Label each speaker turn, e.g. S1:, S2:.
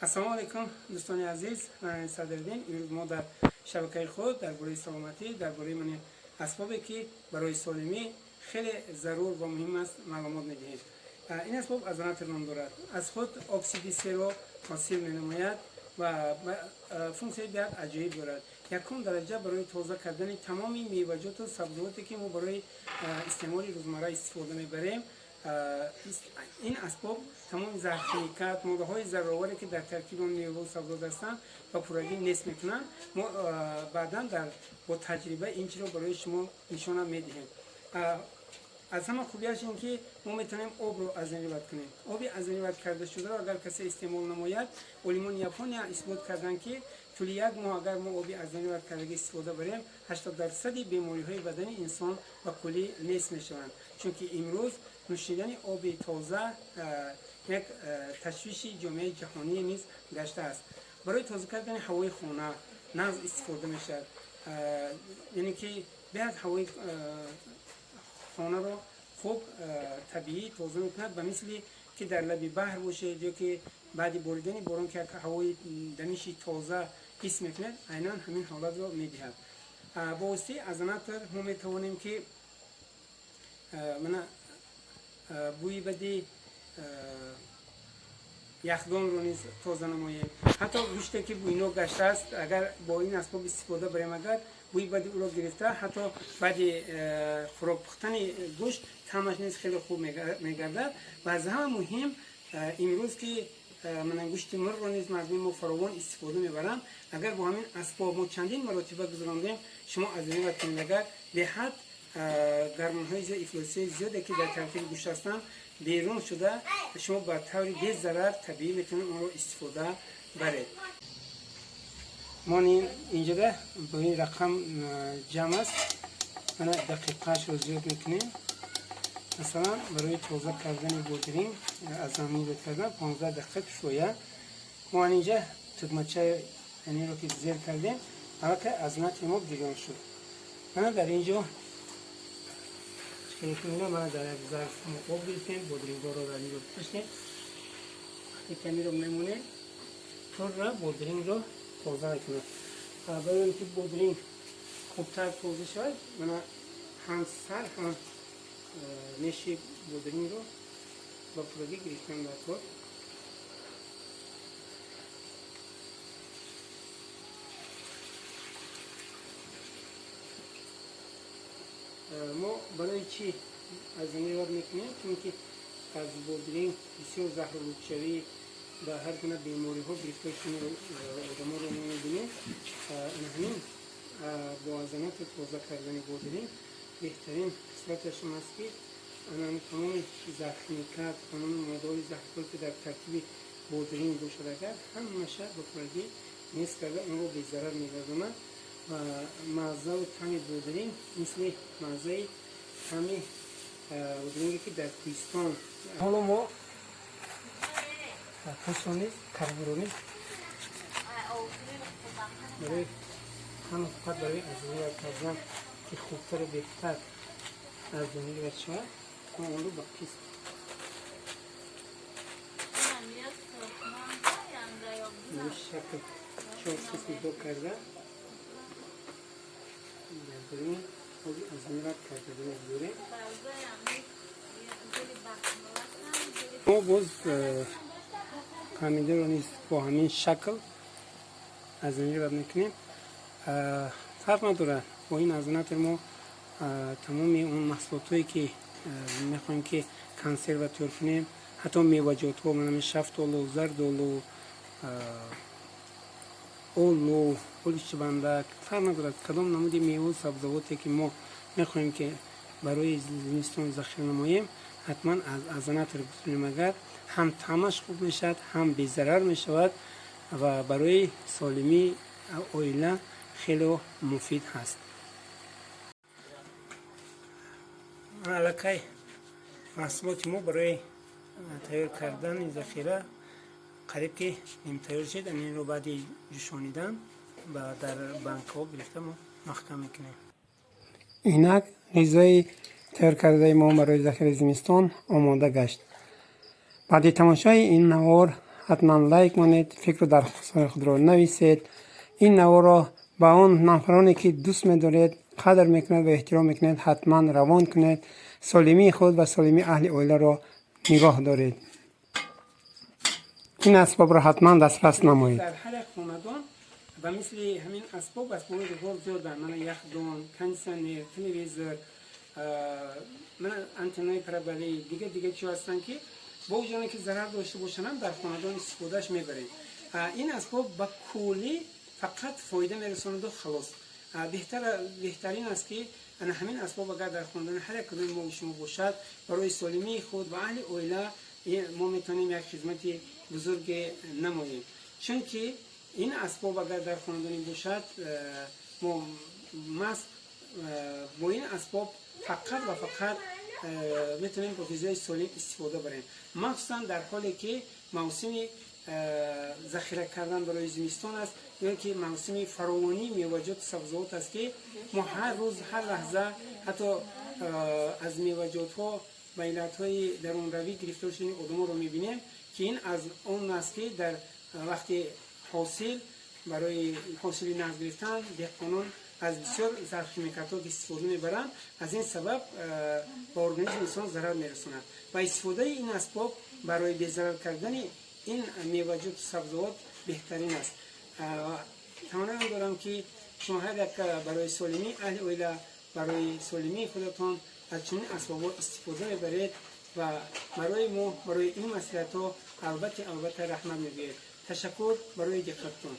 S1: السلام علیکم دوستان عزیز، من صدرالدین. امروز ما در شبکه خود درباره سلامتی، درباره من اسبابی که برای سالمی خیلی ضرور و مهم است معلومات میدهیم. این اسباب از نوع نام دارد. از خود اکسید سه را حاصل می‌نماید و فونکسیون بسیار عجیب دارد. یکم درجه برای تازه کردن تمام میوه‌جات و سبزیجاتی که ما برای استعمال روزمره استفاده می‌بریم. این اسباب تمام زهرخانیکات، ماده‌های ضررآوری که در ترکیب آن میوه و سبزیجات هستند و پورگی نصف میکنند. ما بعدا با تجربه این چیز رو برای شما نشان میدهیم. از همه خوبیش این که ما میتونیم آب رو از این رد کنیم. آبی از این رد کرده شده را اگر کسی استعمال نماید، علمان ژاپنیا اثبات کردند که طول یک ماه اگر ما آبی از این رد کردگی استفاده بریم 80% بیماری‌های بدن انسان و کلی نصف میشوند. چون که امروز نوشیدن آب تازه یک تشویش جامعه جهانی نیز گشته است. برای تازه کردن هوای خانه ناز استفاده میشد. یعنی که باید هوای خانه رو خوب طبیعی تازه میکند، به مثلی که در لب بحر باشه یا که بعد بریدن باران که هوای دمیشی تازه حس میکند، عیناً همین حالت رو میدهد. با واسطه از نطر ما میتوانیم که بوی بدی یخدان رو نیز تازه نماییم. حتی گوشتی که بوینا گشته است، اگر با این اسباب استفاده بریم اگر بوی بدی او را گرفته، حتی بعد خوراک پختن گوشت طعمش نیز خیلی خوب میگردد. و از همه مهم امروز که من گوشت مرغ رو نیز مردم ما فراوان استفاده میبرم، اگر با همین اسباب ما چندین مرتبه گذراندیم، شما از این وقت اگر به حد گرمان‌های افلاسی زیادی که در ترکیب گوشت هستند بیرون شده، شما با طور بی ضرر طبیعی میتونید اون رو استفاده برید. ما اینجا با این رقم جمع است، من دقیقش رو زیاد میکنیم. مثلا برای تازه کردن بودرینگ از همین کردن 15 دقیقه شویه. ما اینجا تکمچه یعنی رو که زیر کردیم، اما که از نت ما بیرون شد. من در اینجا کنیم ما در یک ظرف آب گرفتیم، بودرینگ رو رانی رو بپشتیم. وقتی کمی رو میمونه طور را بودرینگ رو تازه نکنیم. برای اینکه بودرینگ خوبتر تازه شود، من سر هم نشی بودرینگ رو با پروژه گرفتم در کار. ما برای چی از این وارد میکنیم؟ چون که از بودرینگ بسیار زهرآلودشوی در هر گونه بیماری ها گرفته کنه آدم ها رو میبینیم. همین با عظمت تازه کردن بودرینگ بهترین قسمتش است که تمام زهرخانیکات، تمام ماده‌های زهرخوار که در ترکیب بودرینگ باشد اگر همه‌ش با پروژه نیست کرده اون رو بی‌ضرر می‌گرداند و مزه و طعم بودرینگ مثل مزه طعم بودرینگی که در کوهستان. حالا ما پشت نیز کربوری نیز برای همه فقط برای از روی کردن که خوبتر و بهتر از دنیا رد شود، ما اون رو با پیست به شکل چون قسمی دو کرده برای خوبی از این رد کرده برای ما باز کامیده رو نیست با همین شکل از این رد میکنیم. فرق نداره با این از نطر ما تمام اون محصولات هایی که میخوایم که کنسرو تور کنیم، حتی میوه‌جات ها مثل شفتال و زردال و اول و پلیش بندک، فرق نداره کدام نمود میوه و سبزیجاتی که ما میخوایم که برای زمستان ذخیره نماییم، حتما از نطر بکنیم. اگر هم طعمش خوب میشد، هم بی ضرر میشود و برای سالمی عائله خیلی مفید هست. الکی محصولات ما برای تیار کردن ذخیره قریب که نیم تیار شد. این رو بعد جوشانیدن و در بانک ها گرفته ما محکم میکنیم. اینک غذای تیار کرده ما برای ذخیره زمستان آماده گشت. بعد تماشای این نوار حتما لایک کنید، فکر و درخواست خود را نویسید. این نوا را با اون نفرانی که دوست می‌دارید، قدر میکنید و احترام میکنید حتما روان کنید. سالمی خود و سالمی اهل اویله را نگاه دارید. این اسباب را حتما دسترس نمایید. در هر خاندان و مثل همین اسباب دیگر زیاد من یخدان، کندیسنر، تلویزیون، من آنتنای پرابلی دیگه چی هستن که با وجودی که ضرر داشته باشن در خاندان استفادهش میبریم. این اسباب با کلی فقط فایده میرساند و خلاص. بهترین است که همین اسباب اگر در خاندان هر کدوم ما شما باشد برای سالمی خود و اهل اویله ما میتونیم یک خدمت بزرگ نماییم. چون که این اسباب اگر در خاندانی باشد ما با این اسباب فقط و فقط میتونیم با غذای سالم استفاده بریم، مخصوصا در حالی که موسم ذخیره کردن برای زمستان است یا که موسم فراوانی میوه‌جات سبزیجات است که ما هر روز هر لحظه حتی از میوه‌جات ها و علت‌های درون روی گرفته شدن آدم‌ها رو میبینیم که این از اون است که در وقتی حاصل برای حاصل نقد گرفتن دهقانان از بسیار زهرخیمیکات‌ها استفاده میبرند. از این سبب با ارگانیسم انسان ضرر میرساند و استفاده این اسباب برای بی‌ضرر کردن این میوه‌جات و سبزیجات بهترین است. تمنا دارم که شما هر یک برای سالمی اهل اویله، برای سالمی خودتان از چنین اسباب استفاده میبرید و برای ما برای این مسئله البته رحمت میگوید. تشکر برای دقتتان.